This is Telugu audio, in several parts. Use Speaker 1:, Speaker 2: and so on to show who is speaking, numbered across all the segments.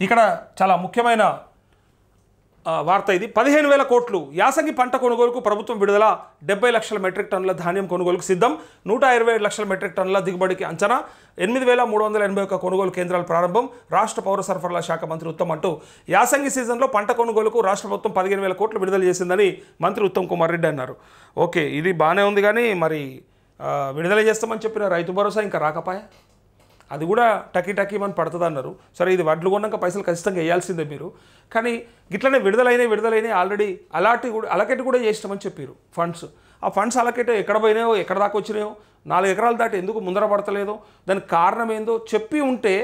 Speaker 1: ఇక్కడ చాలా ముఖ్యమైన వార్త ఇది. 15,000 కోట్లు యాసంగి పంట కొనుగోలుకు ప్రభుత్వం విడుదల. 70 లక్షల మెట్రిక్ టన్నుల ధాన్యం కొనుగోలుకు సిద్ధం. 127 లక్షల మెట్రిక్ టన్నుల దిగుబడికి అంచనా. 8,381 కొనుగోలు కేంద్రాలు ప్రారంభం. రాష్ట్ర పౌర సరఫరాల శాఖ మంత్రి ఉత్తమ్ అంటూ యాసంగి సీజన్లో పంట కొనుగోలుకు రాష్ట్ర ప్రభుత్వం 15,000 కోట్లు విడుదల చేసిందని మంత్రి ఉత్తమ్ కుమార్ రెడ్డి అన్నారు. ఓకే, ఇది బాగానే ఉంది, కానీ మరి విడుదల చేస్తామని చెప్పిన రైతు భరోసా ఇంకా రాకపోయా? అది కూడా టకీమని పడుతుంది అన్నారు. సరే, ఇది వడ్లు కొన్నాక పైసలు ఖచ్చితంగా వేయాల్సిందే మీరు, కానీ గిట్లనే విడుదలైనవి ఆల్రెడీ అలకేట్ కూడా చేసినామని చెప్పారు ఫండ్స్. ఆ ఫండ్స్ అలకేట్ ఎక్కడ పోయినాయో, ఎక్కడ దాకా వచ్చినాయో, 4 ఎకరాలు దాటి ఎందుకు ముందర పడతలేదో, దానికి కారణం ఏందో చెప్పి ఉంటే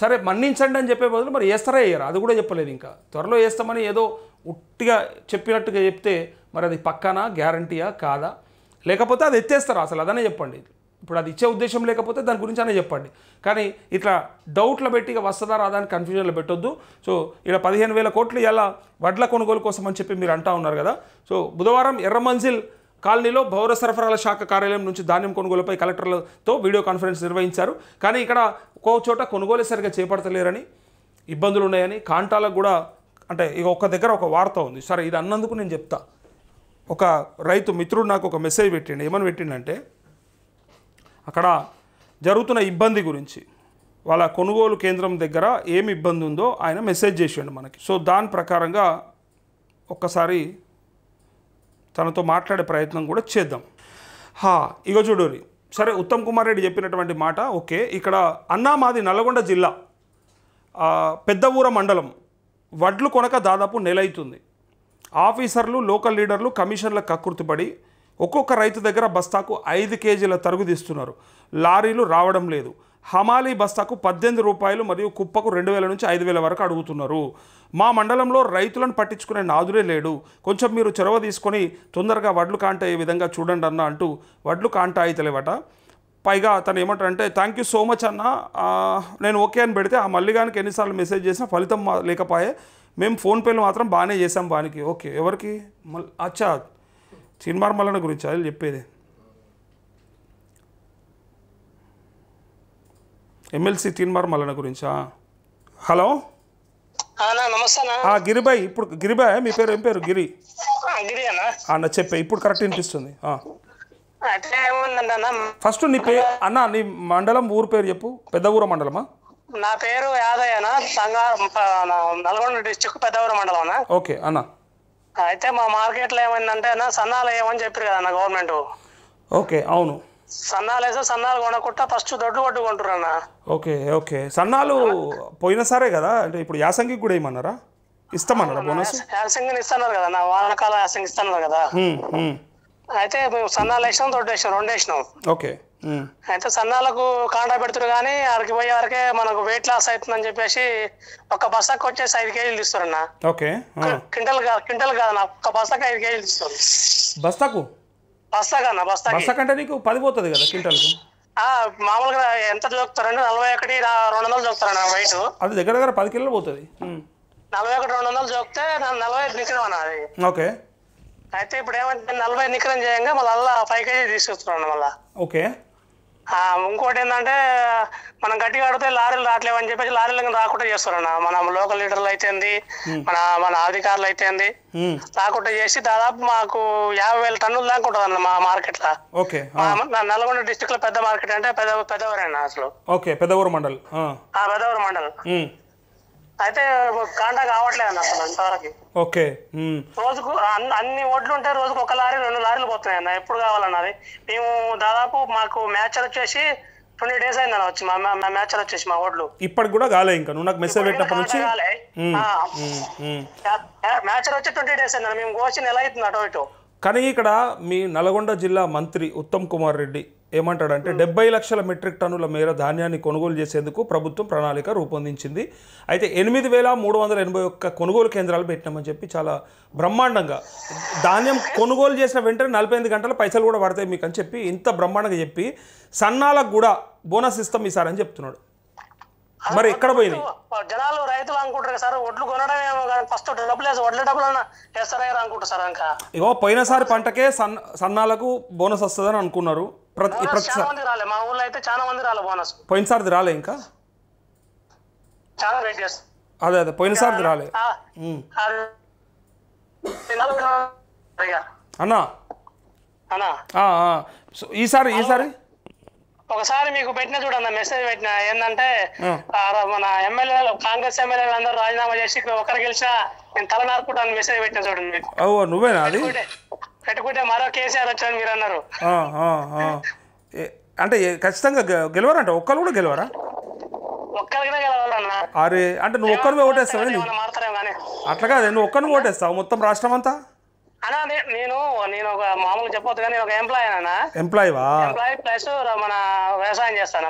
Speaker 1: సరే మన్నించండి అని చెప్పే బదులు మరి వేస్తారా వేయరా అది కూడా చెప్పలేదు. ఇంకా త్వరలో వేస్తామని ఏదో ఉట్టిగా చెప్పినట్టుగా చెప్తే మరి అది పక్కానా, గ్యారంటీయా కాదా, లేకపోతే అది ఎత్తేస్తారా అసలు అదనే చెప్పండి. ఇప్పుడు అది ఇచ్చే ఉద్దేశం లేకపోతే దాని గురించి అనే చెప్పండి, కానీ ఇట్లా డౌట్లో పెట్టి ఇక వస్తుందా రాదా అని కన్ఫ్యూజన్లో పెట్టొద్దు. సో ఇక్కడ 15,000 కోట్లు ఇలా వడ్ల కొనుగోలు కోసం అని చెప్పి మీరు అంటా ఉన్నారు కదా. సో బుధవారం ఎర్రమంజిల్ కాలనీలో పౌర సరఫరాల శాఖ కార్యాలయం నుంచి ధాన్యం కొనుగోలుపై కలెక్టర్లతో వీడియో కాన్ఫరెన్స్ నిర్వహించారు. కానీ ఇక్కడ ఒక్కో చోట కొనుగోలు సరిగా చేపడతలేరని, ఇబ్బందులు ఉన్నాయని, కాంటాలకు కూడా అంటే ఇక ఒక దగ్గర ఒక వార్త ఉంది. సరే, ఇది అన్నందుకు నేను చెప్తా. ఒక రైతు మిత్రుడు నాకు ఒక మెసేజ్ పెట్టిండు. ఏమని పెట్టిండంటే, అక్కడ జరుగుతున్న ఇబ్బంది గురించి, వాళ్ళ కొనుగోలు కేంద్రం దగ్గర ఏమి ఇబ్బంది ఉందో ఆయన మెసేజ్ చేసిండు మనకి. సో దాని ప్రకారంగా ఒక్కసారి తనతో మాట్లాడే ప్రయత్నం కూడా చేద్దాం. ఇగో చూడురి. సరే, ఉత్తమ్ కుమార్ రెడ్డి చెప్పినటువంటి మాట ఓకే. ఇక్కడ మాది నల్గొండ జిల్లా పెద్ద ఊర మండలం. వడ్లు కొనక దాదాపు నెల అవుతుంది. ఆఫీసర్లు, లోకల్ లీడర్లు కమిషన్ల కక్కుర్తిపడి ఒక్కొక్క రైతు దగ్గర బస్తాకు 5 కేజీల తరుగు తీస్తున్నారు. లారీలు రావడం లేదు. హమాలీ బస్తాకు 18 రూపాయలు మరియు కుప్పకు 2,000 నుంచి 5,000 వరకు అడుగుతున్నారు. మా మండలంలో రైతులను పట్టించుకునే నాదురే లేడు. కొంచెం మీరు చొరవ తీసుకొని తొందరగా వడ్లు కాంట అయ్యే విధంగా చూడండి అన్న అంటూ వడ్లు కాంట అయితలేవట. పైగా తను ఏమంటారంటే, థ్యాంక్ యూ సో మచ్ అన్న, నేను ఓకే అని పెడితే ఆ మల్లిగానికి ఎన్నిసార్లు మెసేజ్ చేసినా ఫలితం లేకపోయే. మేము ఫోన్పేలు మాత్రం బాగానే చేసాం వానికి. ఓకే, ఎవరికి? అచ్చా, చిన్మార్ మల్లన్న గురించి అది చెప్పేది. ఎమ్మెల్సీ చిన్మార్ మల్లన్న గురించా? హలో, గిరిబాయ్. ఇప్పుడు గిరిబాయ్ మీ పేరు? ఏం పేరు? గిరి అన్న. చెప్పే, ఇప్పుడు కరెక్ట్ వినిపిస్తుంది. ఫస్ట్ నీ పేరు అన్న, నీ మండలం ఊరు పేరు చెప్పు. పెద్ద ఊర మండలమా?
Speaker 2: నా పేరు యాదయ్య అన్న, నల్గొండ డిస్ట్రిక్ట్ పెద్ద ఊర మండలం అన్న.
Speaker 1: ఓకే అన్న.
Speaker 2: అయితే మా మార్కెట్లో ఏమైందంటే అన్న, సన్నాలు వేయమని చెప్పారు కదా అన్న గవర్నమెంట్.
Speaker 1: ఓకే, అవును.
Speaker 2: సన్నాలు వేస్తే సన్నాలు కొనకుండా ఫస్ట్ దొడ్డు కొట్టు కొంటారు అన్న.
Speaker 1: Okay okay. సన్నాలు పోయిన సరే కదా, అంటే ఇప్పుడు యాసంగికి కూడా ఏమన్నారా? ఇస్తామన్నారా బోనస్?
Speaker 2: యాసంగిని ఇస్తున్నారు కదా అన్న, వానకాల యాసంగి ఇస్తున్నారు కదా. అయితే మేము సన్నాలు వేసినాం, దొడ్డు వేసినాం, 2 వేసినాం.
Speaker 1: ఓకే.
Speaker 2: అయితే సన్నాలకు కాంటా పెడుతురు కానీ అక్కడికి పోయే వరకే మనకు వెయిట్ లాస్ అవుతుందని చెప్పేసి ఒక బస్తాకు వచ్చేసి 5 కేజీలు తీస్తారన్న.
Speaker 1: ఓకే.
Speaker 2: క్వింటల్ కాదన్న, ఒక బస్తాకు 5 కేజీలు తీస్తారు.
Speaker 1: బస్తాకు?
Speaker 2: బస్తాకన్నా
Speaker 1: బస్తాకంటే నీకు 10 పోతుంది కదా క్వింటల్కు.
Speaker 2: మామూలుగా ఎంత జోకుతారండి? 41, 200 జోకుతారన్న వెయిట్.
Speaker 1: అది దగ్గర దగ్గర 10 కిలోలు పోతుంది.
Speaker 2: 41, 200 జోకితే 45 నికరం అన్న అది.
Speaker 1: ఓకే.
Speaker 2: అయితే ఇప్పుడు ఏమంటే 40 నికరం చేయంగా మళ్ళీ 5 కేజీ తీసుకొస్తున్నాను మళ్ళీ.
Speaker 1: ఓకే.
Speaker 2: ఇంకోటి ఏంటంటే, మనం గట్టిగా అడిగితే లారీలు రావట్లేవు అని చెప్పేసి లారీలు రాకుండా చేస్తారన్న. మన లోకల్ లీడర్లు అయితే మన అధికారులు అయితే రాకుండా చేసి దాదాపు మాకు 50,000 టన్నులు దాకా ఉంటుంది అన్న మా మార్కెట్ లో.
Speaker 1: ఓకే.
Speaker 2: నల్గొండ డిస్ట్రిక్ట్ లో పెద్ద మార్కెట్ అంటే పెద్దవరేనా అసలు.
Speaker 1: ఓకే, పెద్దవరం మండల్.
Speaker 2: పెద్దవరం మండల్. అయితే కాంటా కావట్లేదు అన్న అసలు ఇంతవరకు.
Speaker 1: ఓకే.
Speaker 2: రోజుకు అన్ని ఓట్లు ఉంటే రోజుకు 1 లారీ 2 లారీలు పోతున్నాయి అన్న. ఎప్పుడు కావాలన్నది మేము దాదాపు మాకు మ్యాచర్ వచ్చేసి 20 days అయిందన్న వచ్చి మా మ్యాచర్ వచ్చేసి మా ఓట్లు
Speaker 1: ఇప్పటికి కూడా కాలే. ఇంకా నువ్వు నాకు మెసేజ్ పెట్టినప్పటి నుంచి
Speaker 2: మ్యాచర్ వచ్చి 20 days అయిందన్న. మేము కోసి నెల అవుతుంది అటు ఇటు.
Speaker 1: కానీ ఇక్కడ మీ నల్గొండ జిల్లా మంత్రి ఉత్తమ్ కుమార్ రెడ్డి ఏమంటాడంటే, 70 లక్షల మెట్రిక్ టన్నుల మేర ధాన్యాన్ని కొనుగోలు చేసేందుకు ప్రభుత్వం ప్రణాళిక రూపొందించింది. అయితే 8,381 కొనుగోలు కేంద్రాలు పెట్టినామని చెప్పి చాలా బ్రహ్మాండంగా, ధాన్యం కొనుగోలు చేసిన వెంటనే 48 గంటల పైసలు కూడా పడతాయి మీకు అని చెప్పి ఇంత బ్రహ్మాండంగా చెప్పి సన్నాలకు కూడా బోనస్ ఇస్తాం ఈసారి అని చెప్తున్నాడు. మరి ఎక్కడ పోయినాయి?
Speaker 2: జనాలు రైతులు అనుకుంటారు సార్, ఒడ్లు కొనడం ఏమో కానీ ఫస్ట్ డబ్బులు వేసి వడ్ల డబ్బులు వేస్తారా అనుకుంటారు సార్. ఇంకా
Speaker 1: ఇగో పోయినసారి పంటకే సన్నాలకు బోనస్ వస్తుందని అనుకున్నారు.
Speaker 2: చాలా మంది రాలే, మా ఊళ్ళో అయితే చాలా మంది రాలే బోనస్.
Speaker 1: పోయినసారి రాలే, ఇంకా
Speaker 2: చాలా వెయిట్ చేస్తారు.
Speaker 1: అదే అదే పోయినసారి రాలే. అన్నా సో ఈసారి
Speaker 2: ఒకసారి మీకు పెట్టిన చూడన్న మెసేజ్ పెట్టిన ఏంటంటే మన ఎమ్మెల్యేలు కాంగ్రెస్ ఎమ్మెల్యేలు అందరూ రాజీనామా చేసి ఒకరు గెలిచినా నేను తల నార్పుటాను మెసేజ్ పెట్టిన చూడండి.
Speaker 1: నువ్వేనా అది
Speaker 2: పెట్టుకుంటే మరో కేసీఆర్ వచ్చాను మీరు అన్నారు.
Speaker 1: అంటే ఖచ్చితంగా గెలవరంట, ఒక్కరు కూడా గెలవరా?
Speaker 2: ఒక్కరికినే గెలవాలన్నా.
Speaker 1: అరే అంటే నువ్వు ఒక్కరిని ఓటేస్తావు?
Speaker 2: మారుతారేమో కానీ
Speaker 1: అట్లా కాదు, నువ్వు ఒక్కరిని ఓటేస్తావు మొత్తం రాష్ట్రం అంతా?
Speaker 2: అన్నా నేను ఒక మామూలు చెప్పొద్దు కానీ ఒక ఎంప్లాయీ అన్నా.
Speaker 1: ఎంప్లాయీ
Speaker 2: ప్లస్ మన వ్యవసాయం చేస్తాను,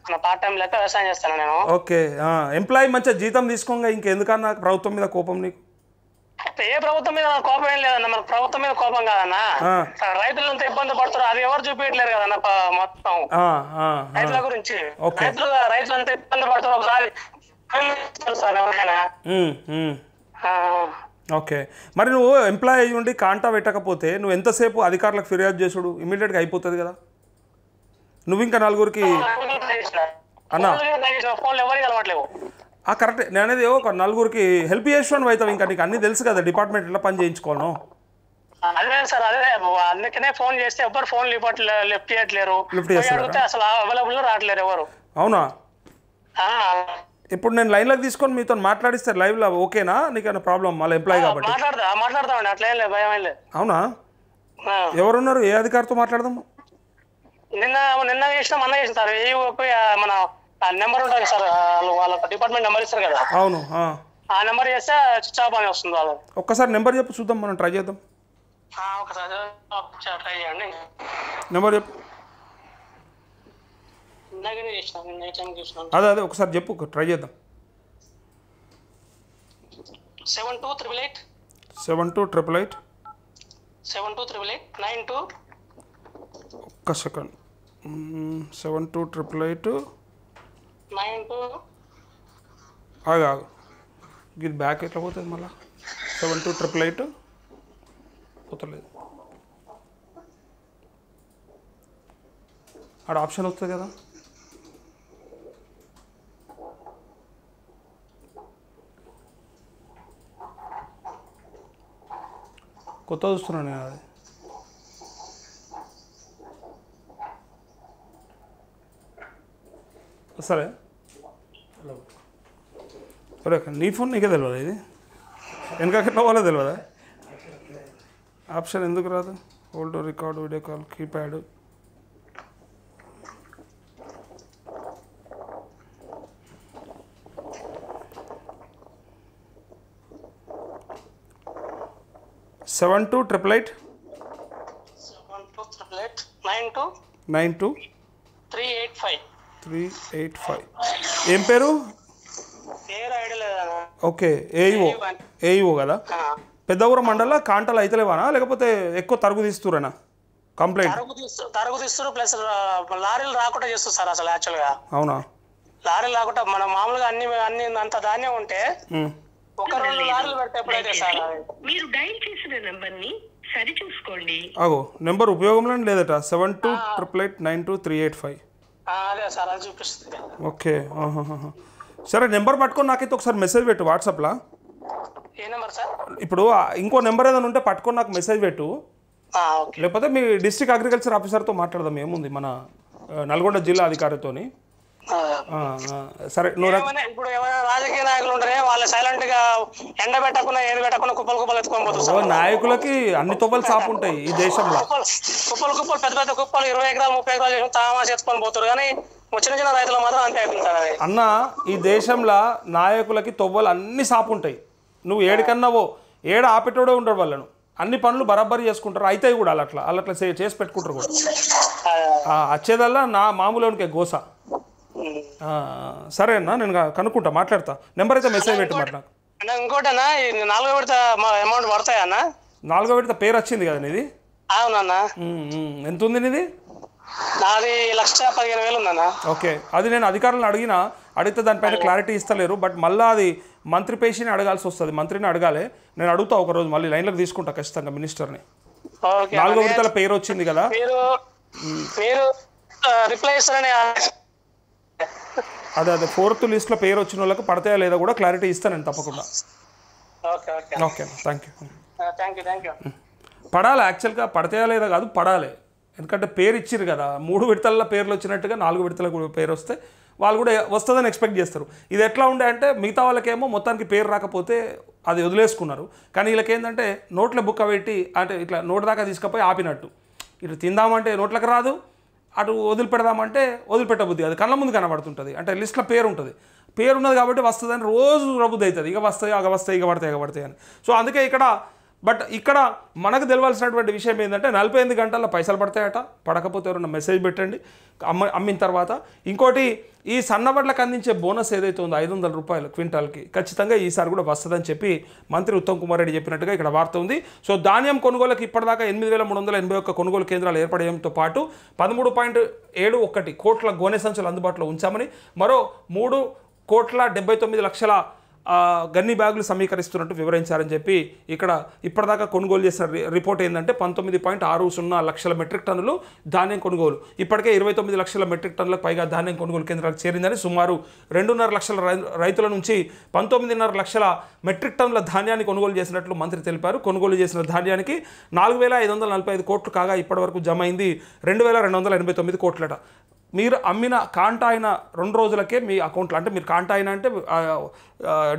Speaker 2: మన పార్ట్ టైం లెక్క వ్యవసాయం చేస్తాను నేను.
Speaker 1: ఓకే, ఎంప్లాయీ మంచిగా జీతం తీసుకోగా ఇంకెందుకన్నా ప్రభుత్వం మీద కోపం నీకు?
Speaker 2: ఏ ప్రభుత్వం మీద కోపం ఏం లేదన్న, మన ప్రభుత్వం మీద కోపం కాదన్నా. రైతులంతా ఇబ్బంది పడుతారు, అది ఎవరు చూపించట్లేరు కదన్న మొత్తం రైతుల గురించి. రైతులంతా ఇబ్బంది పడతారు, ఒకసారి సార్ ఎవరికైనా.
Speaker 1: ఓకే, మరి నువ్వు ఎంప్లాయీ అయ్యి ఉండి కాంటా పెట్టకపోతే నువ్వు ఎంతసేపు అధికారులకు ఫిర్యాదు చేసుడు ఇమీడియట్గా అయిపోతుంది కదా? నువ్వు ఇంకా నలుగురికి అన్నా కరెక్టే, నేను అనేది ఒక నలుగురికి హెల్ప్ చేసాను అవుతావు, ఇంకా నీకు అన్నీ తెలుసు కదా డిపార్ట్మెంట్ ఎలా పని చేయించుకోను.
Speaker 2: అదే సార్, అదే అందుకనే ఫోన్ చేస్తే ఎవరు ఫోన్ లిఫ్ట్ చేయట్లేరు, అసలు అవైలబుల్ రావట్లేరు ఎవరు.
Speaker 1: అవునా? ఇప్పుడు నేను లైన్లోకి తీసుకొని మీతో మాట్లాడిస్తే లైవ్లో ఓకేనా? నీకైనా ప్రాబ్లం మళ్ళీ ఎంప్లాయీ కాబట్టి?
Speaker 2: మాట్లాడదామండి, అట్లా ఏం లేదు, భయం ఏం లేదు.
Speaker 1: అవునా? ఎవరున్నారు, ఏ అధికారితో మాట్లాడదాం?
Speaker 2: నిన్న చేసిన మొన్న చేసిన సార్, మన నెంబర్ ఉంటుంది సార్, వాళ్ళ డిపార్ట్మెంట్ నెంబర్ ఇస్తారు కదా.
Speaker 1: అవును,
Speaker 2: ఆ నెంబర్ చేస్తే స్విచ్ ఆఫ్ అని వస్తుంది వాళ్ళకి.
Speaker 1: ఒక్కసారి నెంబర్ చెప్పు చూద్దాం, మనం ట్రై చేద్దాం.
Speaker 2: ఒకసారి ట్రై చేయండి,
Speaker 1: నెంబర్ చెప్పు. అదే ఒకసారి చెప్పు, ట్రై చేద్దాం.
Speaker 2: 7288
Speaker 1: 7288
Speaker 2: 7288
Speaker 1: ఒక్క సెకండ్. 7288 ఆగు, ఇది బ్యాక్ ఎట్లా పోతుంది మళ్ళీ? 7288 పోతలేదు, ఆడ ఆప్షన్ వస్తుంది కదా. కొత్త చూస్తున్నాను నేను అది. సరే సరే, నీ ఫోన్ నీకే తెలియదా? ఇది వెనకట్లా వాళ్ళే తెలియదా? ఆప్షన్ ఎందుకు రాదు? Hold record video call keypad. Seven 7288 92 385. ఏం పేరు? ఓకే, ఏఈఓ కదా. పెద్దగూర మండల కాంటాలు అయితలేవానా, లేకపోతే ఎక్కువ తరుగు తీస్తురేనా కంప్లైంట్?
Speaker 2: తరుగు తీస్తారు, ప్లస్ లారీలు రాకుండా చేస్తారు సార్. అసలు యాక్చువల్గా
Speaker 1: అవునా?
Speaker 2: లారీలు రాకుండా మనం మామూలుగా అన్ని అంత ధాన్యం ఉంటే ఒక 2 లారీలు పెడితే ఎప్పుడైతే సార్
Speaker 3: మీరు డైల్ చేసిన నంబర్ ని సరి చూసుకోండి.
Speaker 1: అగో నెంబర్ ఉపయోగంలో లేదట. 7288 92 385.
Speaker 2: అదే సార్, అది చూపిస్తుంది.
Speaker 1: ఓకే, సరే నెంబర్ పట్టుకొని నాకైతే ఒకసారి మెసేజ్ పెట్టు వాట్సాప్లో.
Speaker 2: ఏ నెంబర్ సార్?
Speaker 1: ఇప్పుడు ఇంకో నెంబర్ ఏదైనా ఉంటే పట్టుకొని నాకు మెసేజ్ పెట్టు, లేకపోతే మీ డిస్ట్రిక్ట్ అగ్రికల్చర్ ఆఫీసర్తో మాట్లాడదాం, ఏముంది మన నల్గొండ జిల్లా అధికారితోని. సరే,
Speaker 2: ఇప్పుడు ఎవరైనా రాజకీయ నాయకులు ఉంటారే వాళ్ళు సైలెంట్ గా ఎండ పెట్టకుండా ఏది పెట్టకుండా కుప్పలు ఎత్తుకొని పోతారు.
Speaker 1: నాయకులకి అన్ని తొవ్వలు సాపు ఉంటాయి ఈ దేశంలో.
Speaker 2: కుప్పలు పెద్ద పెద్ద కుప్పలు 20 ఎకరాలు 30 ఎకరాలు చేసి తామాసి ఎత్తుకొని పోతారు, కానీ చిన్న చిన్న రైతులు మాత్రం అంతే అవుతుంది.
Speaker 1: అన్న, ఈ దేశంలో నాయకులకి తొవ్వలు అన్ని సాపు ఉంటాయి. నువ్వు ఏడికన్నావో ఏడ ఆపెట్టోడే ఉంటాడు, వాళ్ళను అన్ని పనులు బరాబరి చేసుకుంటారు, అవుతాయి కూడా. అట్లా చేసి పెట్టుకుంటారు కూడా. వచ్చేదల్లా నా మామూలుకే గోస. సరే అన్న, నేను కనుక్కుంటా, మాట్లాడతా. నెంబర్ అయితే మెసేజ్ పెట్టి మాట నాకు.
Speaker 2: ఇంకోటన్నా, 4వ విడత అమౌంట్ పడతాయన్నా?
Speaker 1: 4వ విడత పేరు వచ్చింది కదా నీది?
Speaker 2: అవునన్నా.
Speaker 1: ఎంత ఉంది నీది?
Speaker 2: నాది 1,15,000 ఉందన్నా.
Speaker 1: ఓకే, అది నేను అధికారులను అడిగితే దానిపైన క్లారిటీ ఇస్తలేరు. బట్ మళ్ళీ అది మంత్రి పేషిని అడగాల్సి వస్తుంది, మంత్రిని అడగాలి. నేను అడుగుతా ఒకరోజు, మళ్ళీ లైన్లోకి తీసుకుంటా ఖచ్చితంగా మినిస్టర్ని. 4వ విడతల పేరు వచ్చింది కదా,
Speaker 2: మీరు రిప్లై ఇస్తారని
Speaker 1: అదే 4th లిస్ట్లో పేరు వచ్చిన వాళ్ళకి పడతాయా లేదా కూడా క్లారిటీ ఇస్తాను నేను తప్పకుండా.
Speaker 2: Okay okay
Speaker 1: okay thank you.
Speaker 2: Thank you.
Speaker 1: పడాలి, యాక్చువల్గా పడతాయా లేదా కాదు, పడాలి. ఎందుకంటే పేరు ఇచ్చిర్రు కదా, 3 విడతల్లో పేర్లు వచ్చినట్టుగా 4 విడతలకు పేరు వస్తే వాళ్ళు కూడా వస్తుందని ఎక్స్పెక్ట్ చేస్తారు. ఇది ఎట్లా ఉండే అంటే మిగతా వాళ్ళకేమో మొత్తానికి పేరు రాకపోతే అది వదిలేసుకున్నారు, కానీ వీళ్ళకేంటంటే నోట్ల బుక్క పెట్టి అంటే ఇట్లా నోటు దాకా తీసుకుపోయి ఆపినట్టు, ఇటు తిందామంటే నోట్లకు రాదు, అటు వదిలిపెడదామంటే వదిలిపెట్టబుద్ధి, అది కళ్ళ ముందు కనబడుతుంటుంది. అంటే లిస్ట్లో పేరు ఉంటుంది, పేరు ఉన్నది కాబట్టి వస్తుందని రోజు రబుద్ది అవుతుంది, ఇక వస్తాయి అగ వస్తాయి ఇక పడతాయి అని. సో అందుకే ఇక్కడ మనకు తెలియాల్సినటువంటి విషయం ఏంటంటే 48 గంటల్లో పైసలు పడతాయట, పడకపోతే ఎవరన్నా మెసేజ్ పెట్టండి అమ్మిన తర్వాత. ఇంకోటి ఈ సన్నబడ్లకు అందించే బోనస్ ఏదైతే ఉందో 500 రూపాయలు క్వింటాల్కి ఖచ్చితంగా ఈసారి కూడా వస్తుందని చెప్పచెప్పి మంత్రి ఉత్తమ్ కుమార్ రెడ్డి చెప్పినట్టుగా ఇక్కడ వార్త ఉంది. సో ధాన్యం కొనుగోలుకి ఇప్పటిదాకా 8,381 కొనుగోలు కేంద్రాలు ఏర్పడడంతో పాటు 13.71 కోట్ల గోనె సంచులు అందుబాటులో ఉంచామని, మరో 3,79,00,000 గన్ని బ్యాగులు సమీకరిస్తున్నట్టు వివరించారని చెప్పి ఇక్కడ ఇప్పటిదాకా కొనుగోలు చేసిన రిపోర్ట్ ఏంటంటే 19.60 లక్షల మెట్రిక్ టన్నులు ధాన్యం కొనుగోలు, ఇప్పటికే 29 లక్షల మెట్రిక్ టన్నులకు పైగా ధాన్యం కొనుగోలు కేంద్రాలకు చేరిందని, సుమారు 2.5 లక్షల రైతుల నుంచి 19.5 లక్షల మెట్రిక్ టన్నుల ధాన్యాన్ని కొనుగోలు చేసినట్లు మంత్రి తెలిపారు. కొనుగోలు చేసిన ధాన్యానికి 4,545 కోట్లు కాగా ఇప్పటివరకు జమ అయింది 2,289 కోట్లట. మీరు అమ్మిన కాంటా అయిన 2 రోజులకే మీ అకౌంట్లో, అంటే మీరు కాంటా అయినా అంటే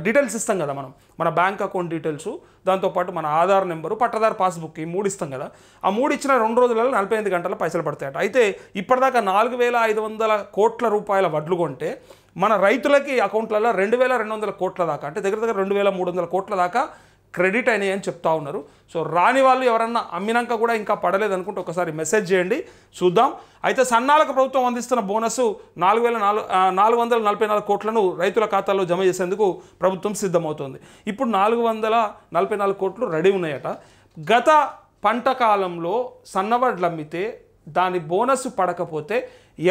Speaker 1: డీటెయిల్స్ ఇస్తాం కదా మన బ్యాంక్ అకౌంట్ డీటెయిల్స్, దాంతోపాటు మన ఆధార్ నెంబరు, పట్టదారు పాస్బుక్, ఈ 3 ఇస్తాం కదా, ఆ 3 ఇచ్చిన 2 రోజులలో 48 గంటల పైసలు పడతాయట. అయితే ఇప్పటిదాకా 4,500 కోట్ల రూపాయల వడ్లు కొంటే మన రైతులకి అకౌంట్లలో 2,200 కోట్ల దాకా, అంటే దగ్గర 2,300 కోట్ల దాకా క్రెడిట్ అయినాయి అని చెప్తా ఉన్నారు. సో రాని వాళ్ళు ఎవరన్నా అమ్మినాక కూడా ఇంకా పడలేదు అనుకుంటే ఒకసారి మెసేజ్ చేయండి, చూద్దాం. అయితే సన్నాలకు ప్రభుత్వం అందిస్తున్న బోనస్ 4,444 కోట్లను రైతుల ఖాతాల్లో జమ చేసేందుకు ప్రభుత్వం సిద్ధమవుతోంది. ఇప్పుడు 444 కోట్లు రెడీ ఉన్నాయట. గత పంట కాలంలో సన్నవడ్లు అమ్మితే దాని బోనస్ పడకపోతే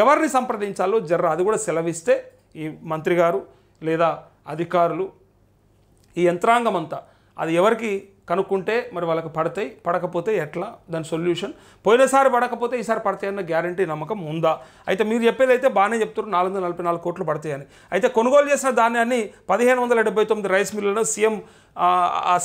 Speaker 1: ఎవరిని సంప్రదించాలో అది కూడా సెలవిస్తే ఈ మంత్రి గారు లేదా అధికారులు, ఈ యంత్రాంగం అంతా అది ఎవరికి కనుక్కుంటే మరి వాళ్ళకి పడతాయి, పడకపోతే ఎట్లా, దాని సొల్యూషన్, పోయినసారి పడకపోతే ఈసారి పడతాయన్న గ్యారంటీ నమ్మకం ఉందా? అయితే మీరు చెప్పేది అయితే బాగానే చెప్తారు 444 కోట్లు పడతాయని. అయితే కొనుగోలు చేసిన ధాన్యాన్ని 1,579 రైస్ మిల్లులను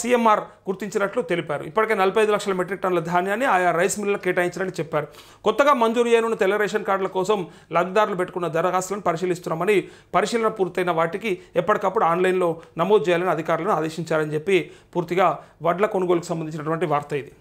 Speaker 1: సీఎంఆర్ గుర్తించినట్లు తెలిపారు. ఇప్పటికే 45 లక్షల మెట్రిక్ టన్నుల ధాన్యాన్ని ఆయా రైస్ మిల్లులకు కేటాయించినట్టు చెప్పారు. కొత్తగా మంజూరు అయిన తెల్ల రేషన్ కార్డుల కోసం లబ్ధిదారులు పెట్టుకున్న దరఖాస్తులను పరిశీలిస్తున్నామని, పరిశీలన పూర్తయిన వాటికి ఎప్పటికప్పుడు ఆన్లైన్లో నమోదు చేయాలని అధికారులను ఆదేశించారని చెప్పి పూర్తిగా వడ్ల కొనుగోలుకు సంబంధించినటువంటి వార్త ఇది.